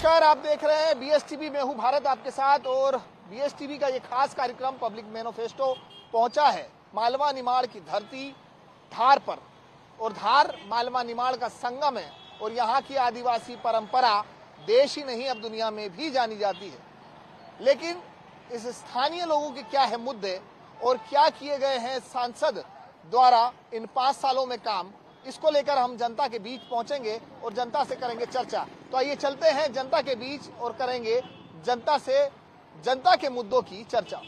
नमस्कार, आप देख रहे हैं बीएसटीवी। मैं हूं भारत आपके साथ और बीएसटीवी का ये खास कार्यक्रम पब्लिक मैनिफेस्टो पहुंचा है मालवा निमाड़ की धरती धार पर। और धार मालवा निमाड़ का संगम है और यहाँ की आदिवासी परंपरा देश ही नहीं अब दुनिया में भी जानी जाती है। लेकिन इस स्थानीय लोगों के क्या है मुद्दे और क्या किए गए हैं सांसद द्वारा इन 5 सालों में काम, इसको लेकर हम जनता के बीच पहुंचेंगे और जनता से करेंगे चर्चा। तो आइए चलते हैं जनता के बीच और करेंगे जनता से जनता के मुद्दों की चर्चा।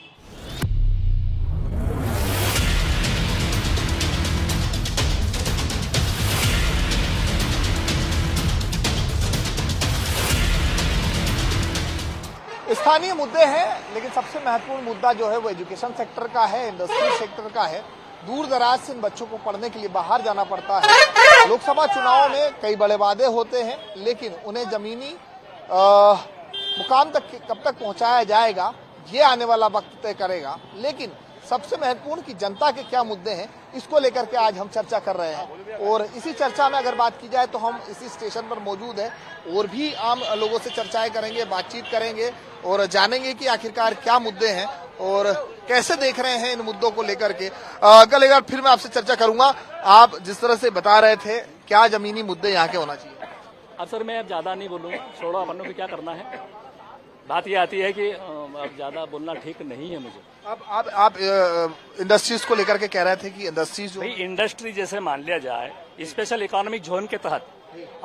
स्थानीय मुद्दे हैं, लेकिन सबसे महत्वपूर्ण मुद्दा जो है वो एजुकेशन सेक्टर का है, इंडस्ट्री सेक्टर का है। दूर दराज से इन बच्चों को पढ़ने के लिए बाहर जाना पड़ता है। लोकसभा चुनाव में कई बड़े वादे होते हैं, लेकिन उन्हें जमीनी मुकाम तक कब तक पहुंचाया जाएगा ये आने वाला वक्त तय करेगा। लेकिन सबसे महत्वपूर्ण कि जनता के क्या मुद्दे हैं, इसको लेकर के आज हम चर्चा कर रहे हैं। और इसी चर्चा में अगर बात की जाए तो हम इसी स्टेशन पर मौजूद हैं और भी आम लोगों से चर्चाएं करेंगे, बातचीत करेंगे और जानेंगे कि आखिरकार क्या मुद्दे हैं और कैसे देख रहे हैं इन मुद्दों को लेकर के। कल एक बार फिर मैं आपसे चर्चा करूंगा। आप जिस तरह से बता रहे थे, क्या जमीनी मुद्दे यहाँ के होना चाहिए? अब सर मैं अब ज्यादा नहीं बोलूंगा, छोड़ो अपन को क्या करना है। बात ये आती है कि अब ज्यादा बोलना ठीक नहीं है मुझे। आप इंडस्ट्रीज को लेकर के कह रहे थे कि इंडस्ट्रीज भाई इंडस्ट्री जैसे मान लिया जाए स्पेशल इकोनॉमिक जोन के तहत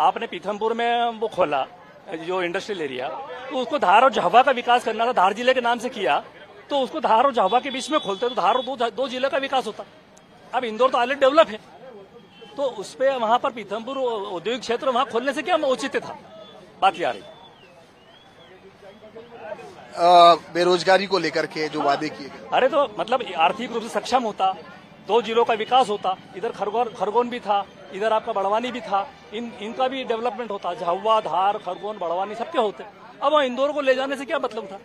आपने पीथमपुर में वो खोला जो इंडस्ट्रियल एरिया, तो उसको धार और झाबुआ का विकास करना था। धार जिले के नाम से किया तो उसको धार और झाबुआ के बीच में खोलते तो धार और दो जिले का विकास होता। अब इंदौर तो ऑलरेडी डेवलप है, तो उस पर वहां पर पीथमपुर औद्योगिक क्षेत्र वहां खोलने से क्या औचित्य था? बात ये आ रही। बेरोजगारी को लेकर के जो वादे किए गए, अरे तो मतलब आर्थिक रूप से सक्षम होता, 2 जिलों का विकास होता। इधर खरगोन भी था, इधर आपका बड़वानी भी था, इनका भी डेवलपमेंट होता। झाबुआ, धार, खरगोन, बड़वानी सबके होते। अब वहाँ इंदौर को ले जाने से क्या मतलब था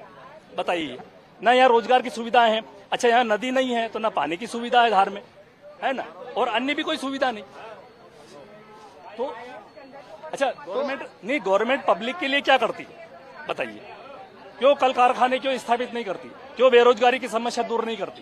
बताइए? ना यहाँ रोजगार की सुविधाएं हैं। अच्छा यहाँ नदी नहीं है तो ना पानी की सुविधा है धार में, है ना, और अन्य भी कोई सुविधा नहीं। तो अच्छा गवर्नमेंट पब्लिक के लिए क्या करती है बताइए? क्यों कल कारखाने क्यों स्थापित नहीं करती? क्यों बेरोजगारी की समस्या दूर नहीं करती?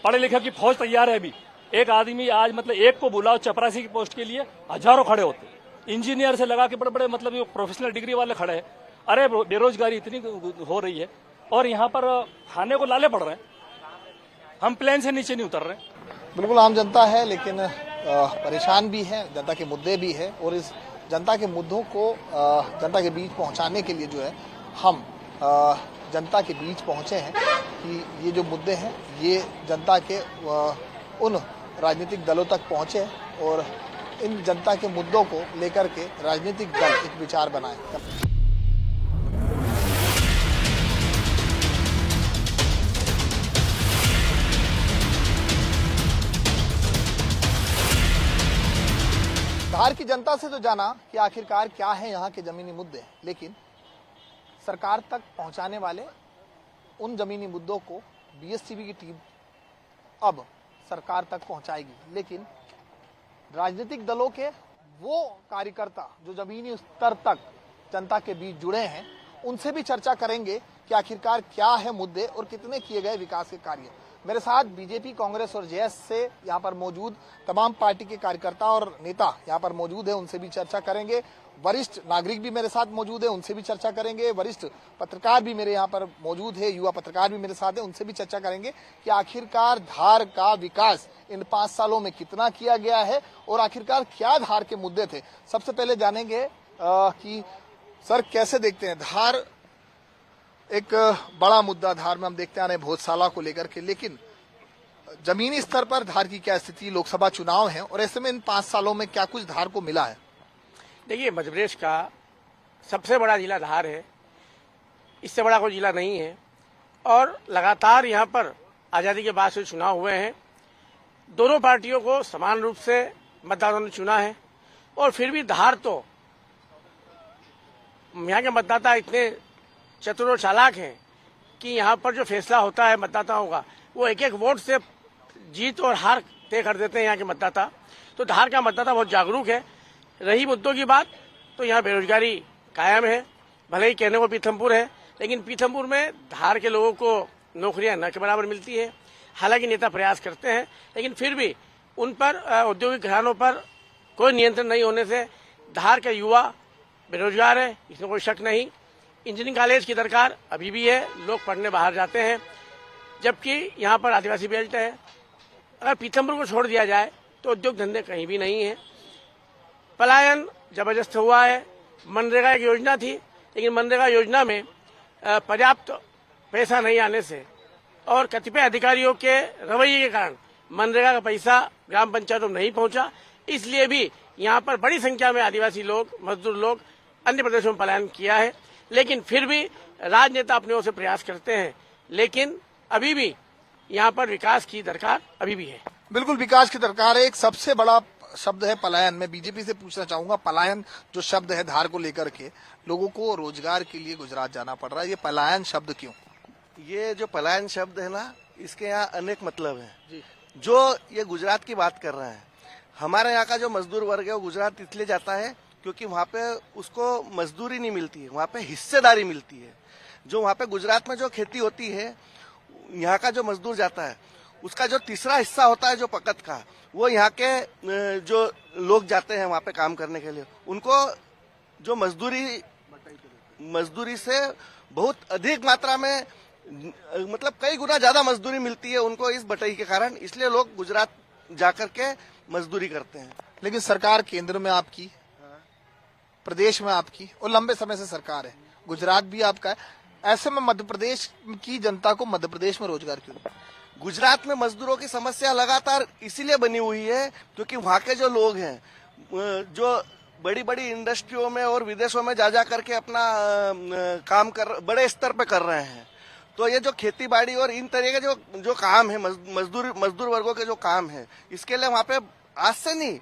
पढ़े लिखे की फौज तैयार है। अभी एक आदमी आज मतलब एक को बुलाओ चपरासी की पोस्ट के लिए हजारों खड़े होते। इंजीनियर से लगा के बड़े बड़े मतलब प्रोफेशनल डिग्री वाले खड़े हैं। अरे बेरोजगारी इतनी हो रही है और यहाँ पर खाने को लाले पड़ रहे हैं, हम प्लेन से नीचे नहीं उतर रहे। बिल्कुल आम जनता है, लेकिन परेशान भी है, जनता के मुद्दे भी है। और इस जनता के मुद्दों को जनता के बीच पहुंचाने के लिए जो है हम जनता के बीच पहुंचे हैं कि ये जो मुद्दे हैं ये जनता के उन राजनीतिक दलों तक पहुंचे और इन जनता के मुद्दों को लेकर के राजनीतिक दल एक विचार बनाए। धार की जनता से तो जाना कि आखिरकार क्या है यहाँ के जमीनी मुद्दे, लेकिन सरकार तक पहुंचाने वाले उन जमीनी मुद्दों को बीएसटीवी की टीम अब सरकार तक पहुंचाएगी। लेकिन राजनीतिक दलों के वो कार्यकर्ता जो जमीनी स्तर तक जनता के बीच जुड़े हैं, उनसे भी चर्चा करेंगे कि आखिरकार क्या है मुद्दे और कितने किए गए विकास के कार्य। मेरे साथ बीजेपी, कांग्रेस और जेएस से यहाँ पर मौजूद तमाम पार्टी के कार्यकर्ता और नेता यहाँ पर मौजूद है, उनसे भी चर्चा करेंगे। वरिष्ठ नागरिक भी मेरे साथ मौजूद है, उनसे भी चर्चा करेंगे। वरिष्ठ पत्रकार भी मेरे यहाँ पर मौजूद है, युवा पत्रकार भी मेरे साथ है, उनसे भी चर्चा करेंगे कि आखिरकार धार का विकास इन 5 सालों में कितना किया गया है और आखिरकार क्या धार के मुद्दे थे। सबसे पहले जानेंगे कि सर कैसे देखते हैं धार, एक बड़ा मुद्दा धार में हम देखते आ रहे हैं भोजशाला को लेकर के, लेकिन जमीनी स्तर पर धार की क्या स्थिति? लोकसभा चुनाव है और ऐसे में इन 5 सालों में क्या कुछ धार को मिला है? देखिए, मध्य प्रदेश का सबसे बड़ा जिला धार है, इससे बड़ा कोई जिला नहीं है। और लगातार यहाँ पर आज़ादी के बाद से चुनाव हुए हैं, दोनों पार्टियों को समान रूप से मतदाताओं ने चुना है। और फिर भी धार तो यहाँ के मतदाता इतने चतुर और चालाक हैं कि यहाँ पर जो फैसला होता है मतदाताओं का, वो एक एक वोट से जीत और हार तय कर देते हैं यहाँ के मतदाता। तो धार का मतदाता बहुत जागरूक है। रही मुद्दों की बात, तो यहाँ बेरोजगारी कायम है, भले ही कहने को पीथमपुर है, लेकिन पीथमपुर में धार के लोगों को नौकरियां न के बराबर मिलती है। हालांकि नेता प्रयास करते हैं, लेकिन फिर भी उन पर औद्योगिक घरानों पर कोई नियंत्रण नहीं होने से धार का युवा बेरोजगार है, इसमें कोई शक नहीं। इंजीनियरिंग कॉलेज की दरकार अभी भी है, लोग पढ़ने बाहर जाते हैं, जबकि यहाँ पर आदिवासी बेल्ट है। अगर पीथमपुर को छोड़ दिया जाए तो उद्योग धंधे कहीं भी नहीं है। पलायन जबरदस्त हुआ है। मनरेगा एक योजना थी, लेकिन मनरेगा योजना में पर्याप्त पैसा नहीं आने से और कतिपय अधिकारियों के रवैये के कारण मनरेगा का पैसा ग्राम पंचायतों में नहीं पहुंचा। इसलिए भी यहाँ पर बड़ी संख्या में आदिवासी लोग, मजदूर लोग अन्य प्रदेशों में पलायन किया है। लेकिन फिर भी राजनेता अपने ओर से प्रयास करते हैं, लेकिन अभी भी यहाँ पर विकास की दरकार अभी भी है। बिल्कुल विकास की दरकार है। एक सबसे बड़ा शब्द है पलायन। मैं बीजेपी से पूछना चाहूंगा, पलायन जो शब्द है धार को लेकर के, लोगों को रोजगार के लिए गुजरात जाना पड़ रहा है, ये पलायन शब्द क्यों? ये जो पलायन शब्द है ना, इसके यहाँ अनेक मतलब है। जो ये गुजरात की बात कर रहे हैं, हमारे यहाँ का जो मजदूर वर्ग है वो गुजरात इसलिए जाता है क्योंकि वहाँ पे उसको मजदूरी नहीं मिलती है, वहाँ पे हिस्सेदारी मिलती है। जो वहाँ पे गुजरात में जो खेती होती है, यहाँ का जो मजदूर जाता है उसका जो तीसरा हिस्सा होता है जो पकत का, वो यहाँ के जो लोग जाते हैं वहाँ पे काम करने के लिए, उनको जो मजदूरी से बहुत अधिक मात्रा में, मतलब कई गुना ज्यादा मजदूरी मिलती है उनको इस बटाई के कारण। इसलिए लोग गुजरात जाकर के मजदूरी करते हैं। लेकिन सरकार केंद्र में आपकी, प्रदेश में आपकी, और लंबे समय से सरकार है, गुजरात भी आपका है। ऐसे में मध्य प्रदेश की जनता को मध्य प्रदेश में रोजगार क्यों नहीं? गुजरात में मजदूरों की समस्या लगातार इसीलिए बनी हुई है क्योंकि वहाँ के जो लोग हैं, जो बड़ी बड़ी इंडस्ट्रियों में और विदेशों में जा करके अपना काम बड़े स्तर पे कर रहे हैं। तो ये जो खेती बाड़ी और इन तरह के जो काम है, मजदूर वर्गों के जो काम है, इसके लिए वहाँ पे आज से नहीं,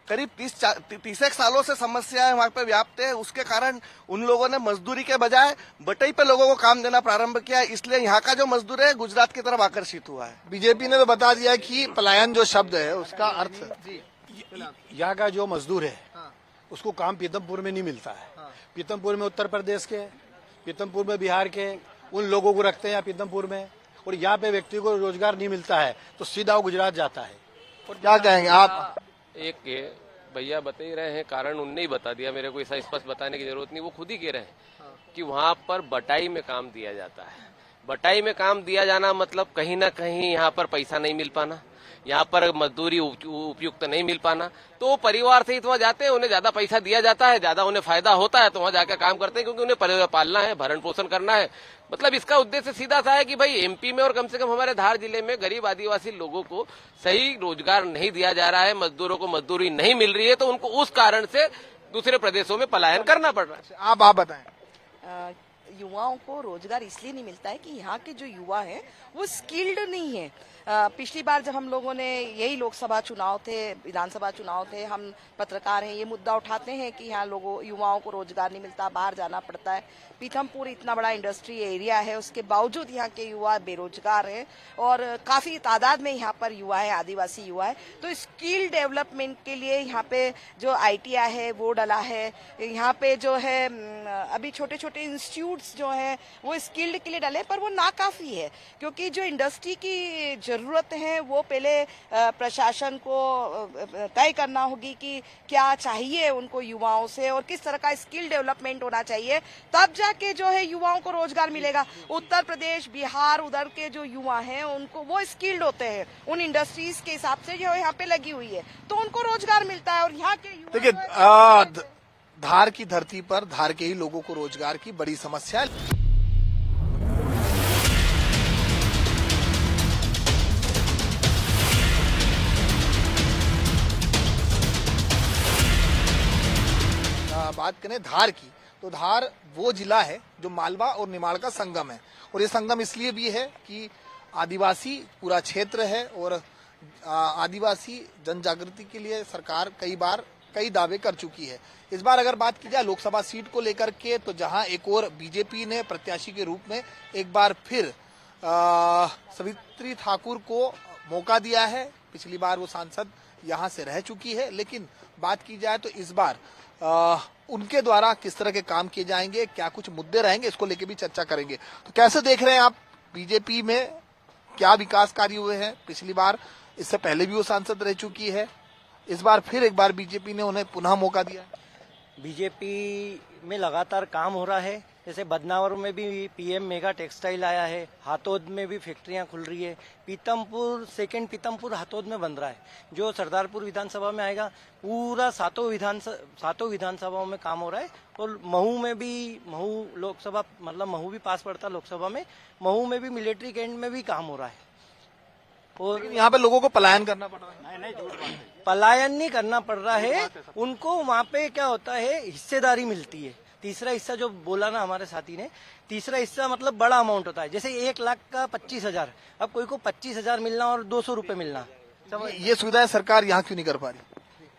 करीब 30 सालों से समस्याएं वहाँ पे व्याप्त है। उसके कारण उन लोगों ने मजदूरी के बजाय बटाई पे लोगों को काम देना प्रारंभ किया। इसलिए यहाँ का जो मजदूर है गुजरात की तरफ आकर्षित हुआ है। बीजेपी ने तो बता दिया है कि पलायन जो शब्द है उसका अर्थ, यहाँ का जो मजदूर है उसको काम पीथमपुर में नहीं मिलता है। पीथमपुर में उत्तर प्रदेश के, पीथमपुर में बिहार के उन लोगों को रखते हैं यहाँ पीथमपुर में, और यहाँ पे व्यक्ति को रोजगार नहीं मिलता है तो सीधा वो गुजरात जाता है। और क्या कहेंगे आप? एक भैया बता ही रहे हैं, कारण उनने ही बता दिया, मेरे को ऐसा स्पष्ट बताने की जरूरत नहीं। वो खुद ही कह रहे हैं कि वहाँ पर बटाई में काम दिया जाता है। बटाई में काम दिया जाना मतलब कहीं ना कहीं यहाँ पर पैसा नहीं मिल पाना, यहाँ पर मजदूरी उपयुक्त नहीं मिल पाना। तो वो परिवार से ही तो वहाँ जाते हैं, उन्हें ज्यादा पैसा दिया जाता है, ज्यादा उन्हें फायदा होता है, तो वहाँ जाकर काम करते हैं क्योंकि उन्हें परिवार पालना है, भरण पोषण करना है। मतलब इसका उद्देश्य सीधा सा है कि भाई एमपी में और कम से कम हमारे धार जिले में गरीब आदिवासी लोगों को सही रोजगार नहीं दिया जा रहा है, मजदूरों को मजदूरी नहीं मिल रही है, तो उनको उस कारण से दूसरे प्रदेशों में पलायन करना पड़ रहा है। आप बताएं। युवाओं को रोजगार इसलिए नहीं मिलता है कि यहाँ के जो युवा हैं वो स्किल्ड नहीं है। पिछली बार जब हम लोगों ने, यही लोकसभा चुनाव थे, विधानसभा चुनाव थे, हम पत्रकार हैं, ये मुद्दा उठाते हैं कि यहाँ युवाओं को रोजगार नहीं मिलता, बाहर जाना पड़ता है। पीथमपुर इतना बड़ा इंडस्ट्री एरिया है, उसके बावजूद यहाँ के युवा बेरोजगार हैं और काफी तादाद में यहाँ पर युवा है, आदिवासी युवा है। तो स्किल डेवलपमेंट के लिए यहाँ पे जो ITI है वो डला है, यहाँ पे जो है अभी छोटे छोटे इंस्टीट्यूट्स जो है वो स्किल्ड के लिए डले, पर वो नाकाफी है क्योंकि जो इंडस्ट्री की जरूरत है वो पहले प्रशासन को तय करना होगी कि क्या चाहिए उनको युवाओं से और किस तरह का स्किल डेवलपमेंट होना चाहिए, तब जाके जो है युवाओं को रोजगार मिलेगा। उत्तर प्रदेश, बिहार, उधर के जो युवा हैं उनको वो स्किल्ड होते हैं, उन इंडस्ट्रीज के हिसाब से जो यहाँ पे लगी हुई है, तो उनको रोजगार मिलता है। और यहाँ के युवा, देखिए, धार की धरती पर धार के ही लोगों को रोजगार की बड़ी समस्या है। बात करें धार की, तो धार वो जिला है जो मालवा और निमाड़ का संगम है, और ये संगम इसलिए भी है कि आदिवासी पूरा क्षेत्र है और आदिवासी जन जागृति के लिए सरकार कई दावे कर चुकी है। इस बार अगर बात की जाए लोकसभा सीट को लेकर के, तो जहां एक और बीजेपी ने प्रत्याशी के रूप में एक बार फिर सवित्री ठाकुर को मौका दिया है। पिछली बार वो सांसद यहां से रह चुकी है, लेकिन बात की जाए तो इस बार उनके द्वारा किस तरह के काम किए जाएंगे, क्या कुछ मुद्दे रहेंगे, इसको लेके भी चर्चा करेंगे। तो कैसे देख रहे हैं आप, बीजेपी में क्या विकास कार्य हुए हैं? पिछली बार, इससे पहले भी वो सांसद रह चुकी है, इस बार फिर एक बार बीजेपी ने उन्हें पुनः मौका दिया। बीजेपी में लगातार काम हो रहा है। जैसे बदनावर में भी पीएम मेगा टेक्सटाइल आया है, हाथोद में भी फैक्ट्रियां खुल रही है, पीतमपुर सेकंड पीतमपुर हाथोद में बन रहा है, जो सरदारपुर विधानसभा में आएगा। पूरा सातों विधानसभाओं में काम हो रहा है। और महू में भी, महू लोकसभा मतलब महू भी पास पड़ता लोकसभा में, महू में भी मिलिट्री कैंट में भी काम हो रहा है। और यहाँ पे लोगों को पलायन करना पड़ रहा है। पलायन नहीं करना पड़ रहा है उनको, वहाँ पे क्या होता है, हिस्सेदारी मिलती है। तीसरा हिस्सा जो बोला ना हमारे साथी ने, तीसरा हिस्सा मतलब बड़ा अमाउंट होता है। जैसे 1 लाख का 25,000, अब कोई को 25,000 मिलना और 200 रुपए मिलना, ये सुविधाएं सरकार यहाँ क्यों नहीं कर पा रही?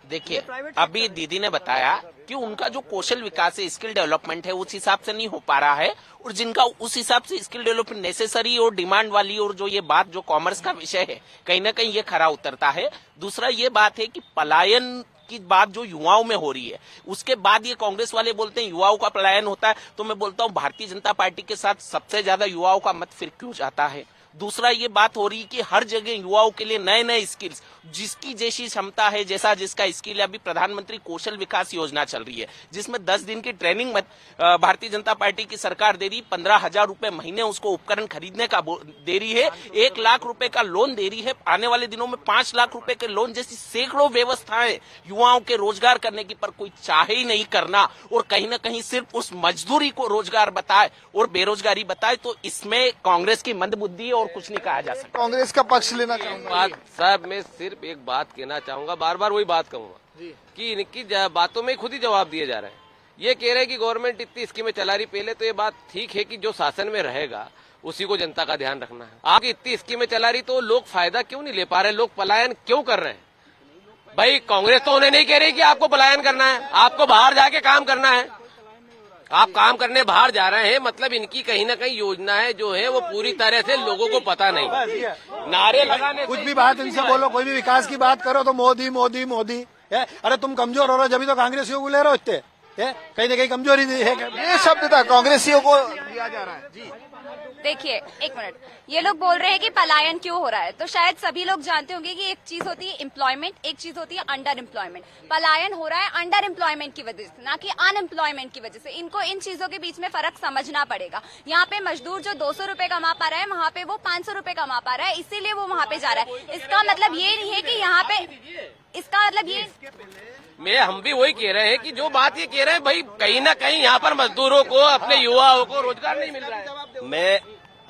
देखिए, अभी दीदी ने बताया कि उनका जो कौशल विकास है, स्किल डेवलपमेंट है, उस हिसाब से नहीं हो पा रहा है। और जिनका उस हिसाब से स्किल डेवलपमेंट नेसेसरी और डिमांड वाली, और जो ये बात जो कॉमर्स का विषय है, कहीं ना कहीं ये खरा उतरता है। दूसरा ये बात है कि पलायन की बात जो युवाओं में हो रही है, उसके बाद ये कांग्रेस वाले बोलते हैं युवाओं का पलायन होता है। तो मैं बोलता हूँ भारतीय जनता पार्टी के साथ सबसे ज्यादा युवाओं का मत फिर क्यों जाता है? दूसरा ये बात हो रही है कि हर जगह युवाओं के लिए नए नए स्किल्स, जिसकी जैसी क्षमता है, जैसा जिसका स्किल है। अभी प्रधानमंत्री कौशल विकास योजना चल रही है, जिसमें 10 दिन की ट्रेनिंग भारतीय जनता पार्टी की सरकार दे रही। 15,000 रुपए महीने उसको उपकरण खरीदने का दे रही है। 1 लाख रुपए का लोन दे रही है। आने वाले दिनों में 5 लाख रुपए के लोन जैसी सैकड़ों व्यवस्थाएं युवाओं के रोजगार करने की, पर कोई चाहे ही नहीं करना, और कहीं ना कहीं सिर्फ उस मजदूरी को रोजगार बताए और बेरोजगारी बताए। तो इसमें कांग्रेस की मंदबुद्धि और कुछ नहीं कहा जा सकता। कांग्रेस का पक्ष लेना चाहूंगा। बात साहब, मैं सिर्फ एक बात कहना चाहूंगा, बार बार वही बात कहूंगा कि इनकी बातों में खुद ही जवाब दिए जा रहे हैं। ये कह रहे हैं कि गवर्नमेंट इतनी स्कीमें चला रही। पहले तो ये बात ठीक है कि जो शासन में रहेगा उसी को जनता का ध्यान रखना है। आप इतनी स्कीमें चला रही तो लोग फायदा क्यों नहीं ले पा रहे? लोग पलायन क्यों कर रहे हैं? भाई कांग्रेस तो उन्हें नहीं कह रही कि आपको पलायन करना है, आपको बाहर जाके काम करना है। आप काम करने बाहर जा रहे हैं, मतलब इनकी कहीं ना कहीं योजनाएं जो है वो पूरी तरह से लोगों को पता नहीं। नारे लगाने कुछ भी बात इनसे बोलो, कोई भी विकास की बात करो तो मोदी मोदी मोदी है। अरे तुम कमजोर हो रहे हो, जब तो कांग्रेसियों को ले रहे हो इतने, कहीं ना कहीं कमजोरी है। ये शब्द था कांग्रेसियों को दिया जा रहा है। जी देखिए, एक मिनट, ये लोग बोल रहे हैं कि पलायन क्यों हो रहा है, तो शायद सभी लोग जानते होंगे कि एक चीज होती है एम्प्लॉयमेंट, एक चीज होती है अंडर एम्प्लॉयमेंट। पलायन हो रहा है अंडर एम्प्लॉयमेंट की वजह से, ना कि अनएम्प्लॉयमेंट की वजह से। इनको इन चीजों के बीच में फर्क समझना पड़ेगा। यहाँ पे मजदूर जो 200 रुपए कमा पा रहा है, वहाँ पे वो 500 रुपए कमा पा रहा है, इसीलिए वो वहाँ पे जा रहा है। इसका मतलब ये नहीं है कि यहाँ पे, इसका मतलब ये, हम भी वही कह रहे हैं कि जो बात ये कह रहे हैं, भाई कहीं ना कहीं यहाँ पर मजदूरों को, अपने युवाओं को रोजगार नहीं मिल रहा है। मैं,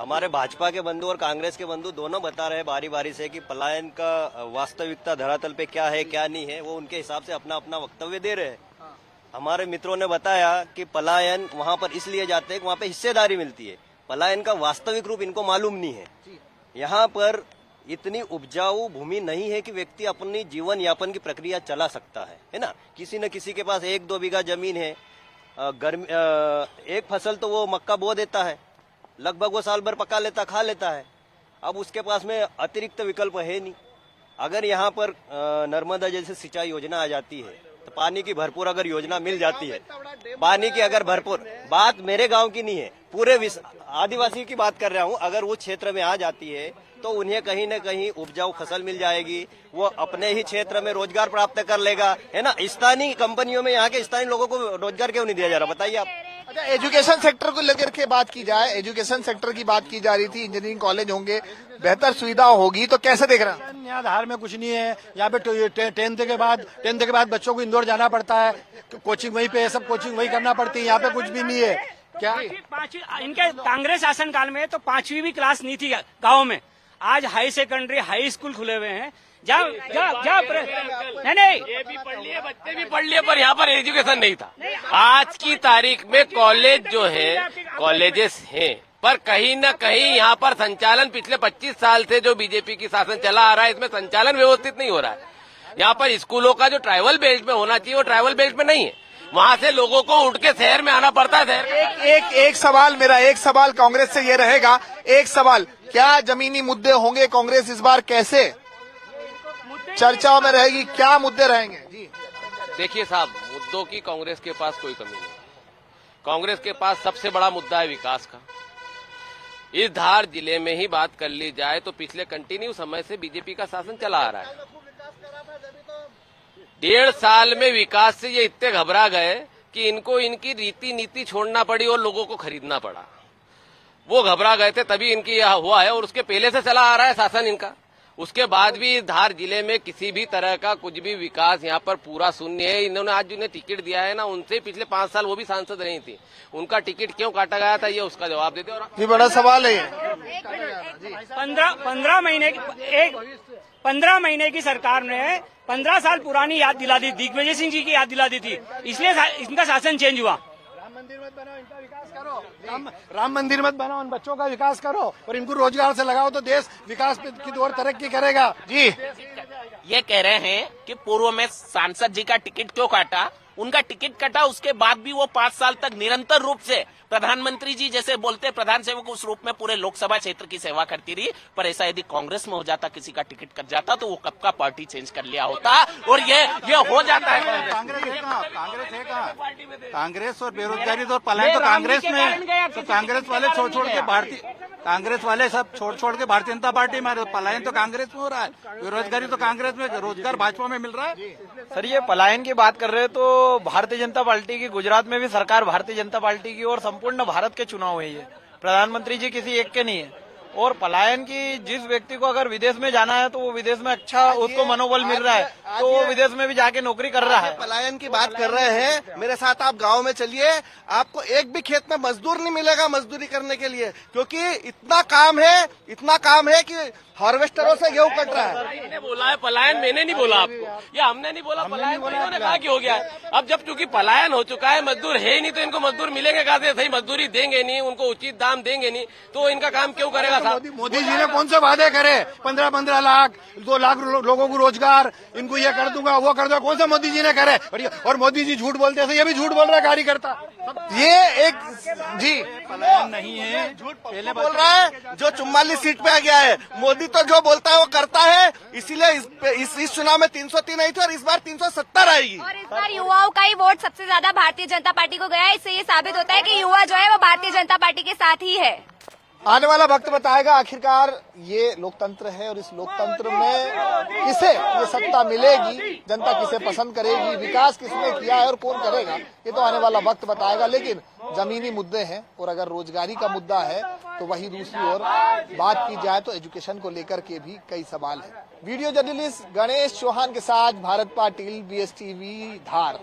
हमारे भाजपा के बंधु और कांग्रेस के बंधु दोनों बता रहे हैं बारी बारी से कि पलायन का वास्तविकता धरातल पे क्या है क्या नहीं है, वो उनके हिसाब से अपना अपना वक्तव्य दे रहे हैं। हमारे मित्रों ने बताया कि पलायन वहाँ पर इसलिए जाते हैं कि वहाँ पे हिस्सेदारी मिलती है। पलायन का वास्तविक रूप इनको मालूम नहीं है। यहाँ पर इतनी उपजाऊ भूमि नहीं है कि व्यक्ति अपनी जीवन यापन की प्रक्रिया चला सकता है ना। किसी न किसी के पास 1-2 बीघा जमीन है, एक फसल तो वो मक्का बो देता है, लगभग वो साल भर पका लेता, खा लेता है। अब उसके पास में अतिरिक्त विकल्प है नहीं। अगर यहाँ पर नर्मदा जैसे सिंचाई योजना आ जाती है, तो पानी की भरपूर अगर योजना मिल जाती है, पानी की अगर भरपूर, बात मेरे गांव की नहीं है, पूरे आदिवासी की बात कर रहा हूँ, अगर वो क्षेत्र में आ जाती है तो उन्हें कहीं न कहीं उपजाऊ फसल मिल जाएगी, वो अपने ही क्षेत्र में रोजगार प्राप्त कर लेगा, है ना। स्थानीय कंपनियों में यहाँ के स्थानीय लोगों को रोजगार क्यों नहीं दिया जा रहा, बताइए आप। अच्छा, एजुकेशन सेक्टर को लेकर के बात की जाए, एजुकेशन सेक्टर की बात की जा रही थी, इंजीनियरिंग कॉलेज होंगे, बेहतर सुविधा होगी, तो कैसे देख रहे हैं? यहाँ धार में कुछ नहीं है। यहाँ पे 10th के बाद बच्चों को इंदौर जाना पड़ता है, कोचिंग वहीं पे, सब कोचिंग वहीं करना पड़ती है। यहाँ पे कुछ भी नहीं है। क्या इनके कांग्रेस शासन काल में तो 5वीं भी क्लास नहीं थी गाँव में। आज हाई सेकेंडरी, हाई स्कूल खुले हुए हैं। नहीं, ये भी पढ़ लिए, बच्चे भी पढ़ लिए, पर यहाँ पर एजुकेशन नहीं था। आज की तारीख में कॉलेज जो है, कॉलेजेस हैं, पर कहीं न कहीं यहाँ पर संचालन पिछले 25 साल से जो बीजेपी की शासन चला आ रहा है, इसमें संचालन व्यवस्थित नहीं हो रहा है। यहाँ पर स्कूलों का जो ट्राइबल बेल्ट में होना चाहिए वो ट्राइबल बेल्ट में नहीं है। वहाँ से लोगों को उठ के शहर में आना पड़ता है। एक सवाल, मेरा एक सवाल कांग्रेस से ये रहेगा, एक सवाल, क्या जमीनी मुद्दे होंगे? कांग्रेस इस बार कैसे चर्चाओं में रहेगी, क्या मुद्दे रहेंगे? जी देखिए साहब, मुद्दों की कांग्रेस के पास कोई कमी नहीं। कांग्रेस के पास सबसे बड़ा मुद्दा है विकास का। इस धार जिले में ही बात कर ली जाए तो पिछले कंटिन्यू समय से बीजेपी का शासन चला आ रहा है। 1.5 साल में विकास से ये इतने घबरा गए कि इनको इनकी रीति नीति छोड़ना पड़ी और लोगों को खरीदना पड़ा। वो घबरा गए थे तभी इनकी यह हुआ है, और उसके पहले से चला आ रहा है शासन इनका। उसके बाद भी धार जिले में किसी भी तरह का कुछ भी विकास यहाँ पर पूरा शून्य है। इन्होंने आज जिन्हें टिकट दिया है ना, उनसे पिछले 5 साल वो भी सांसद रही थी, उनका टिकट क्यों काटा गया था ये उसका जवाब देते। और ये बड़ा सवाल है। 15 महीने की सरकार ने 15 साल पुरानी याद दिला दी, दिग्विजय सिंह जी की याद दिला दी थी, इसलिए इनका शासन चेंज हुआ। राम मंदिर मत बनाओ, इनका विकास करो। राम मंदिर मत बनाओ, उन बच्चों का विकास करो और इनको रोजगार से लगाओ तो देश विकास की ओर तरक्की करेगा। जी ये कह रहे हैं कि पूर्व में सांसद जी का टिकट क्यों काटा, उनका टिकट कटा उसके बाद भी वो 5 साल तक निरंतर रूप से प्रधानमंत्री जी जैसे बोलते प्रधान सेवक उस रूप में पूरे लोकसभा क्षेत्र की सेवा करती रही। पर ऐसा यदि कांग्रेस में हो जाता, किसी का टिकट कट जाता तो वो कब का पार्टी चेंज कर लिया होता। और ये हो जाता है। कांग्रेस है कहाँ? कांग्रेस और बेरोजगारी तो पलायन तो कांग्रेस में है। तो कांग्रेस वाले छोड़ के भारतीय कांग्रेस वाले सब छोड़ के भारतीय जनता पार्टी में, पलायन तो कांग्रेस में हो रहा है, बेरोजगारी तो कांग्रेस में, रोजगार भाजपा में मिल रहा है। सर ये पलायन की बात कर रहे हैं तो भारतीय जनता पार्टी की गुजरात में भी सरकार भारतीय जनता पार्टी की और संपूर्ण भारत के चुनाव है। ये प्रधानमंत्री जी किसी एक के नहीं है। और पलायन की जिस व्यक्ति को अगर विदेश में जाना है तो वो विदेश में अच्छा उसको मनोबल मिल रहा है तो वो विदेश में भी जाके नौकरी कर रहा है। पलायन की बात कर रहे हैं, मेरे साथ आप गांव में चलिए, आपको एक भी खेत में मजदूर नहीं मिलेगा मजदूरी करने के लिए, क्योंकि इतना काम है कि हार्वेस्टरों से गेहूं कट रहा है। मैंने बोला है पलायन, मैंने नहीं बोला आपको, या हमने नहीं बोला पलायन, तो इन्होंने कहा कि हो गया। अब जब चूंकि पलायन हो चुका है, मजदूर है ही नहीं, तो इनको मजदूर मिलेंगे कहाँ से? सही मजदूरी देंगे नहीं, उनको उचित दाम देंगे नहीं, तो इनका काम क्यों करेगा साहब? मोदी जी ने कौन से वादे करे? 15-15 लाख 2 लाख लोगों को रोजगार, इनको ये कर दूंगा वो कर दूंगा, कौन सा मोदी जी ने करे? और मोदी जी झूठ बोलते हैं, ये भी झूठ बोल रहा है कार्यकर्ता। ये एक जी पलायन नहीं है, झूठ पहले बोल रहा है, जो 44 सीट पे आ गया है। मोदी तो जो बोलता है वो करता है, इसीलिए इस चुनाव में 303 आई थी और इस बार 370 आएगी। और इस बार युवाओं का ही वोट सबसे ज्यादा भारतीय जनता पार्टी को गया है। इससे ये साबित होता है कि युवा जो है वो भारतीय जनता पार्टी के साथ ही है। आने वाला वक्त बताएगा आखिरकार ये लोकतंत्र है और इस लोकतंत्र में किसे ये सत्ता मिलेगी, जनता किसे पसंद करेगी, विकास किसने किया है और कौन करेगा, ये तो आने वाला वक्त बताएगा। लेकिन जमीनी मुद्दे हैं और अगर रोजगारी का मुद्दा है तो वही दूसरी ओर बात की जाए तो एजुकेशन को लेकर के भी कई सवाल है। वीडियो जर्नलिस्ट गणेश चौहान के साथ भारत पाटिल, BSTV धार।